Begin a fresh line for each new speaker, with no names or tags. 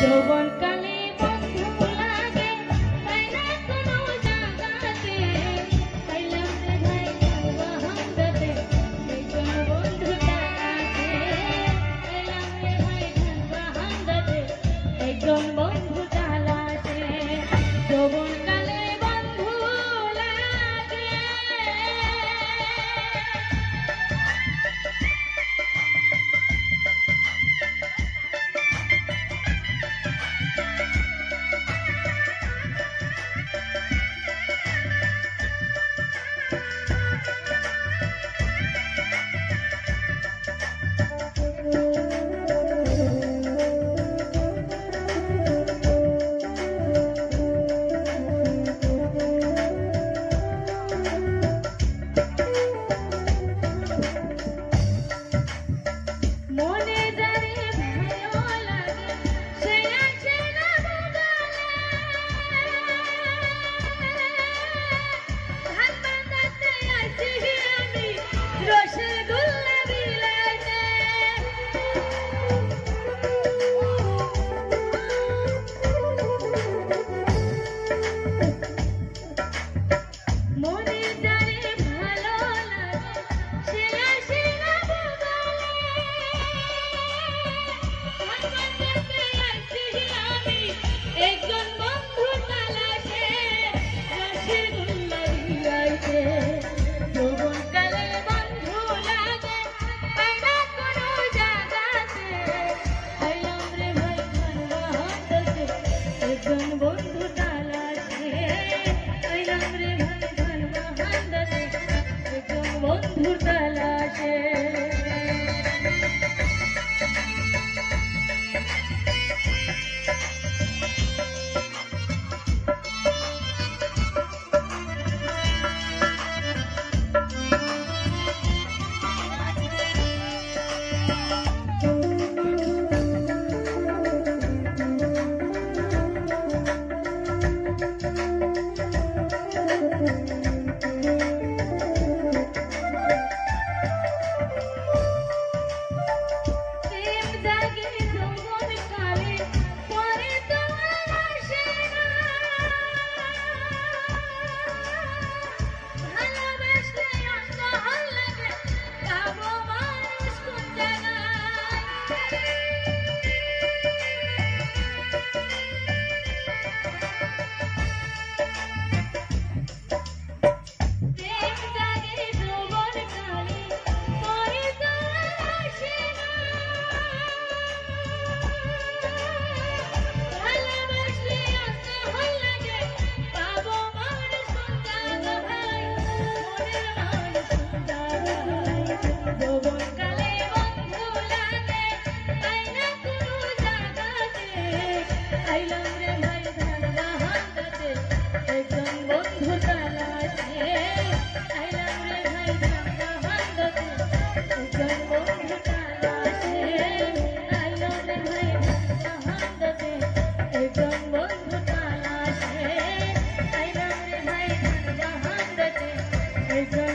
যৌবনকালে বন্ধু লাগে তাই না কোনো জায়গাতে, পাইলাম রে ভাই বাহান্দাতে একজন বন্ধু তালাতে, পাইলাম রে ভাই বাহান্দাতে একজন বন্ধু তালাতে। যৌবনকালে বন্ধু লাগে মনে যারে ভালো লাগে সে আছে না বদলে, ধান বাঁধাতে আছি আমি রসগোল্লা বিলাতে। মনে যারে ভালো লাগে সে আসে না বদলে, একজন বন্ধু তালাশে রসগোল্লা বিলাইতে। যৌবনকালে বন্ধু লাগে পাই না কোনো জায়গাতে, পাইলাম রে ভাই বাহান্দাতে একজন বন্ধু তালাশে, পাইলাম রে ভাই বাহান্দাতে একজন বন্ধু তালাশে। প্রেম জাগে যৌবনকালে পরে তো আর আসে না, ভালোবাসলে অন্য লাগে পাবো মানুষ কোন জায়গায়। প্রেম জাগে যৌবনকালে পরে তো আর আসে না, ভালোবাসলে অন্য লাগে পাবো মানুষ কোন জায়গায়, মনের মানুষ কোন জায়গায়। যৌবনকালে বন্ধু লাগে তাই না কোনো জায়গাতে, আইলাম রে ভাই বাহান্দাতে একজন বন্ধু তালাশে, আইলাম রে ভাই বাহান্দাতে একজন বন্ধু তালাশে, আইলাম রে ভাই বাহান্দাতে একজন বন্ধু তালাশে, আইলাম রে ভাই বাহান্দাতে একজন